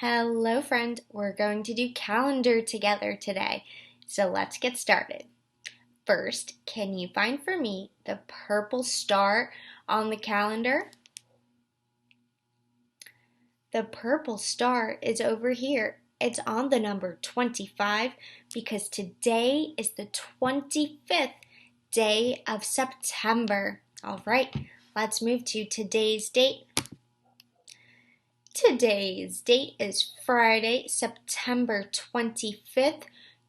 Hello, friend. We're going to do calendar together today. So let's get started. First, can you find for me the purple star on the calendar? The purple star is over here. It's on the number 25 because today is the 25th day of September. All right, let's move to today's date. Today's date is Friday, September 25th,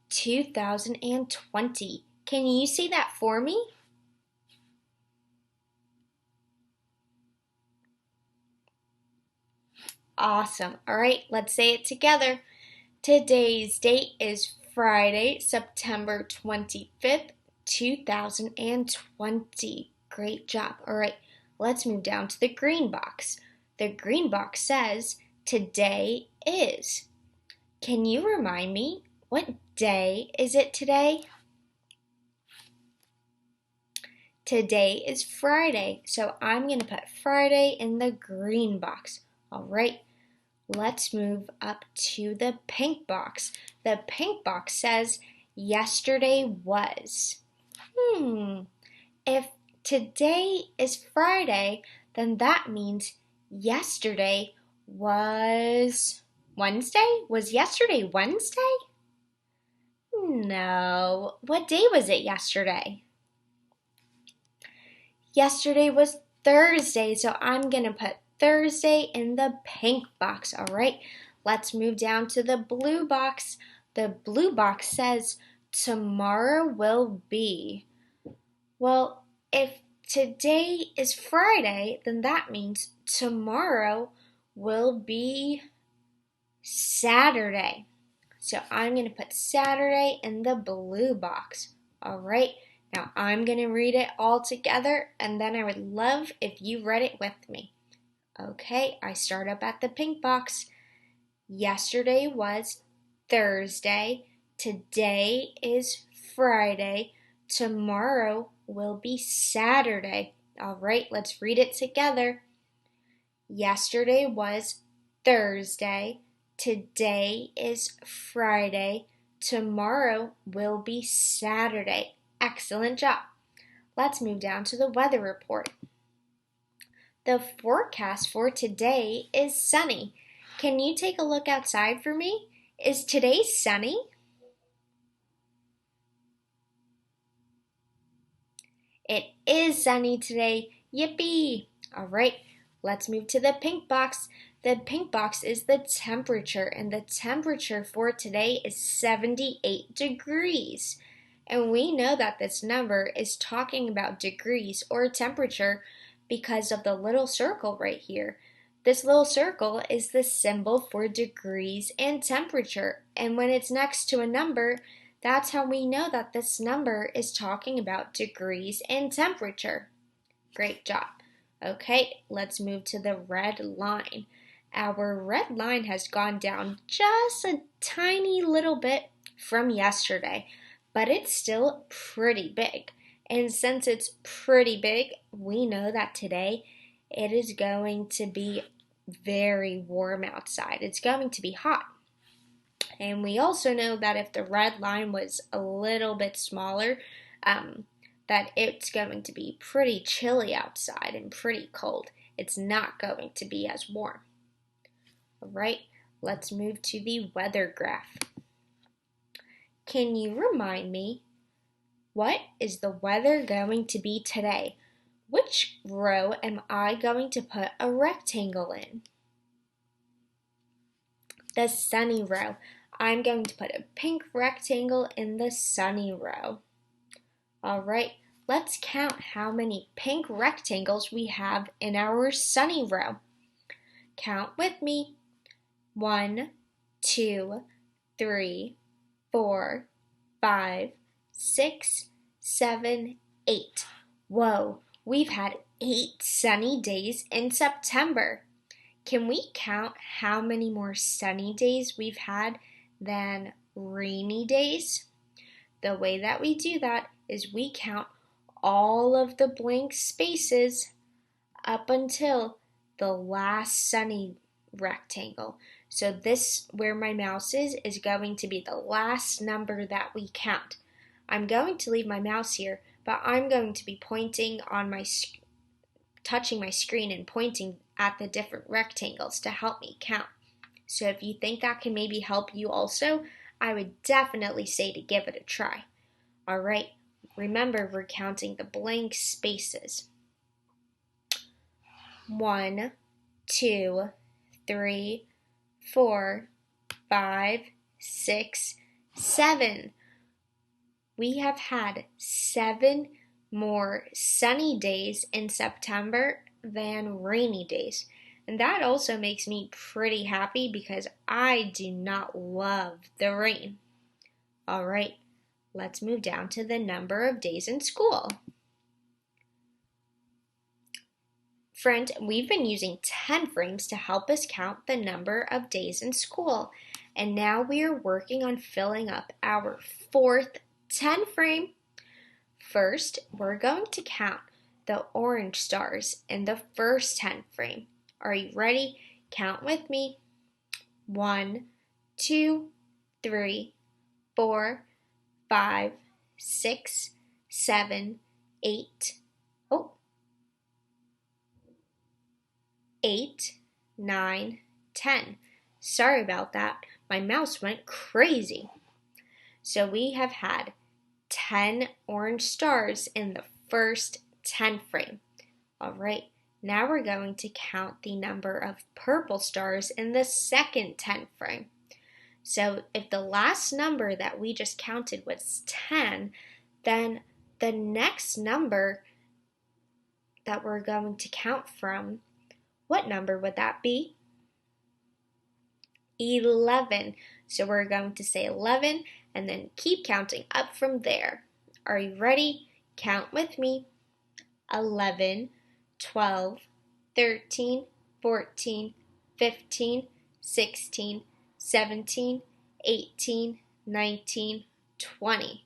2020. Can you say that for me? Awesome. All right, let's say it together. Today's date is Friday, September 25th, 2020. Great job. All right, let's move down to the green box. The green box says today is. Can you remind me what day is it today? Today is Friday, so I'm going to put Friday in the green box. All right, let's move up to the pink box. The pink box says yesterday was. If today is Friday, then that means yesterday was Wednesday? Was yesterday Wednesday? No. What day was it yesterday? Yesterday was Thursday, so I'm going to put Thursday in the pink box. All right, let's move down to the blue box. The blue box says tomorrow will be. Well, if today is Friday, then that means tomorrow will be Saturday. So I'm going to put Saturday in the blue box. All right. Now I'm going to read it all together, and then I would love if you read it with me. Okay, I start up at the pink box. Yesterday was Thursday. Today is Friday. Tomorrow will be Saturday. All right, let's read it together. Yesterday was Thursday. Today is Friday. Tomorrow will be Saturday. Excellent job. Let's move down to the weather report. The forecast for today is sunny. Can you take a look outside for me? Is today sunny? It is sunny today. Yippee! All right, let's move to the pink box. The pink box is the temperature, and the temperature for today is 78 degrees. And we know that this number is talking about degrees or temperature because of the little circle right here. This little circle is the symbol for degrees and temperature. And when it's next to a number, that's how we know that this number is talking about degrees and temperature. Great job. Okay, let's move to the red line. Our red line has gone down just a tiny little bit from yesterday, but it's still pretty big. And since it's pretty big, we know that today it is going to be very warm outside. It's going to be hot. And we also know that if the red line was a little bit smaller, that it's going to be pretty chilly outside and pretty cold. It's not going to be as warm. All right, let's move to the weather graph. Can you remind me, what is the weather going to be today? Which row am I going to put a rectangle in? The sunny row. I'm going to put a pink rectangle in the sunny row. All right, let's count how many pink rectangles we have in our sunny row. Count with me. 1, 2, 3, 4, 5, 6, 7, 8. Whoa, we've had 8 sunny days in September. Can we count how many more sunny days we've had than rainy days? The way that we do that is we count all of the blank spaces up until the last sunny rectangle. So this, where my mouse is going to be the last number that we count. I'm going to leave my mouse here, but I'm going to be pointing on touching my screen and pointing at the different rectangles to help me count. So if you think that can maybe help you also, I would definitely say to give it a try. All right, remember we're counting the blank spaces. 1, 2, 3, 4, 5, 6, 7. We have had 7 more sunny days in September than rainy days. And that also makes me pretty happy because I do not love the rain. All right, let's move down to the number of days in school. Friend, we've been using 10 frames to help us count the number of days in school. And now we are working on filling up our 4th 10 frame. First, we're going to count the orange stars in the first 10 frame. Are you ready? Count with me. 1, 2, 3, 4, 5, 6, 7, 8. 8, 9, 10. Sorry about that. My mouse went crazy. So we have had 10 orange stars in the first 10 frame. All right, now we're going to count the number of purple stars in the second 10 frame. So if the last number that we just counted was 10, then the next number that we're going to count from, what number would that be? 11. So we're going to say 11 and then keep counting up from there. Are you ready? Count with me. 11, 12, 13, 14, 15, 16, 17, 18, 19, 20.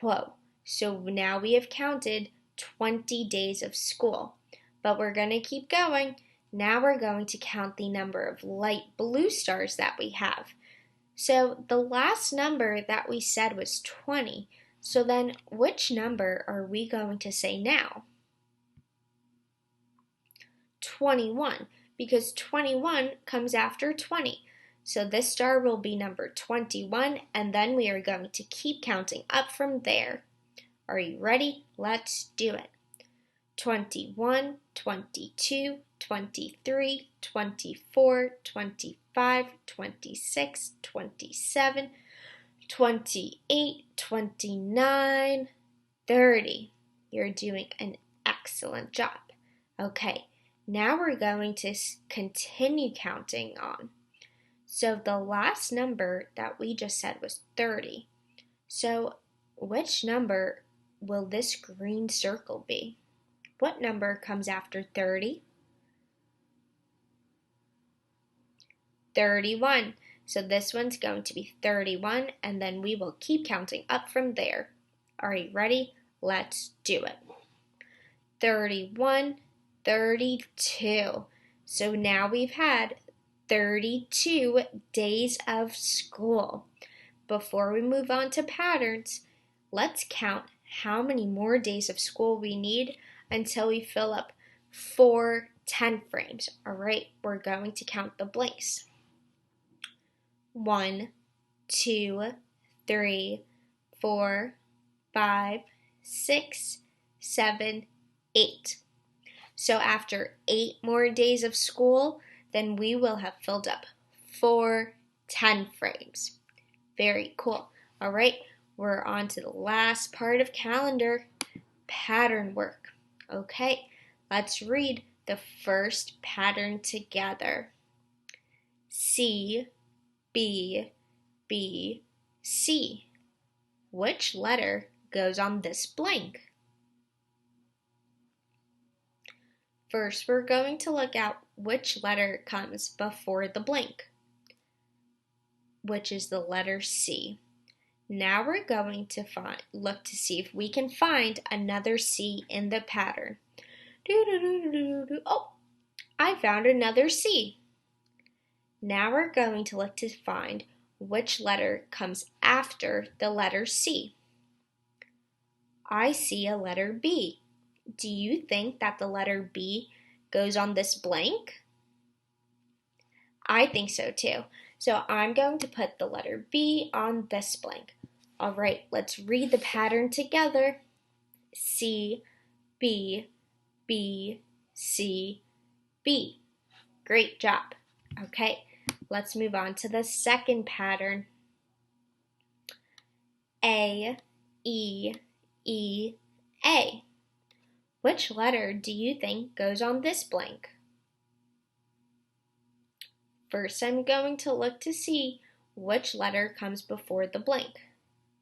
Whoa, so now we have counted 20 days of school, but we're going to keep going. Now we're going to count the number of light blue stars that we have. So the last number that we said was 20. So then which number are we going to say now? 21, because 21 comes after 20. So this star will be number 21, and then we are going to keep counting up from there. Are you ready? Let's do it. 21, 22, 23, 24, 25, 26, 27, 28, 29, 30. You're doing an excellent job. Okay, now we're going to continue counting on. So the last number that we just said was 30. So which number will this green circle be? What number comes after 30? 31. So this one's going to be 31, and then we will keep counting up from there. Are you ready? Let's do it. 31, 32. So now we've had 32 days of school. Before we move on to patterns, let's count how many more days of school we need until we fill up 4 10 frames. All right, we're going to count the blanks. 1, 2, 3, 4, 5, 6, 7, 8. So after 8 more days of school, then we will have filled up 4 10 frames. Very cool. All right, we're on to the last part of calendar, pattern work. Okay, let's read the first pattern together. C, B, B, C. Which letter goes on this blank? First, we're going to look at which letter comes before the blank, which is the letter C. Now we're going to look to see if we can find another C in the pattern. Oh, I found another C. Now we're going to look to find which letter comes after the letter C. I see a letter B. Do you think that the letter B goes on this blank? I think so too. So I'm going to put the letter B on this blank. All right, let's read the pattern together. C, B, B, C, B. Great job. Okay, let's move on to the second pattern. A, E, E, A. Which letter do you think goes on this blank? First, I'm going to look to see which letter comes before the blank.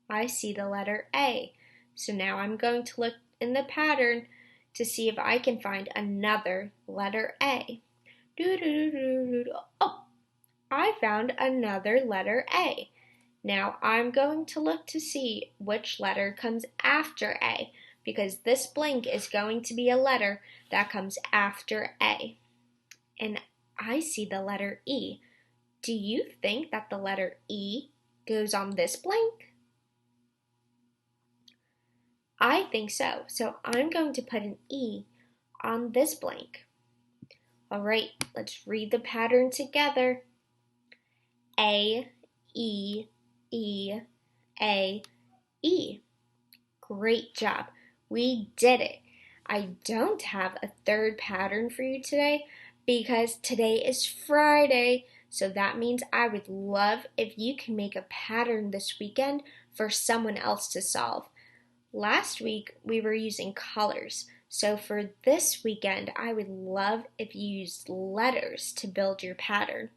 I see the letter A. So now I'm going to look in the pattern to see if I can find another letter A. Oh, I found another letter A. Now I'm going to look to see which letter comes after A, because this blank is going to be a letter that comes after A. And I see the letter E. Do you think that the letter E goes on this blank? I think so. So I'm going to put an E on this blank. All right, let's read the pattern together. A, E, E, A, E. Great job. We did it. I don't have a third pattern for you today because today is Friday. So that means I would love if you can make a pattern this weekend for someone else to solve. Last week we were using colors. So for this weekend, I would love if you used letters to build your pattern.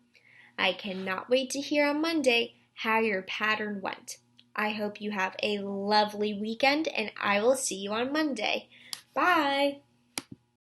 I cannot wait to hear on Monday how your pattern went. I hope you have a lovely weekend and I will see you on Monday. Bye!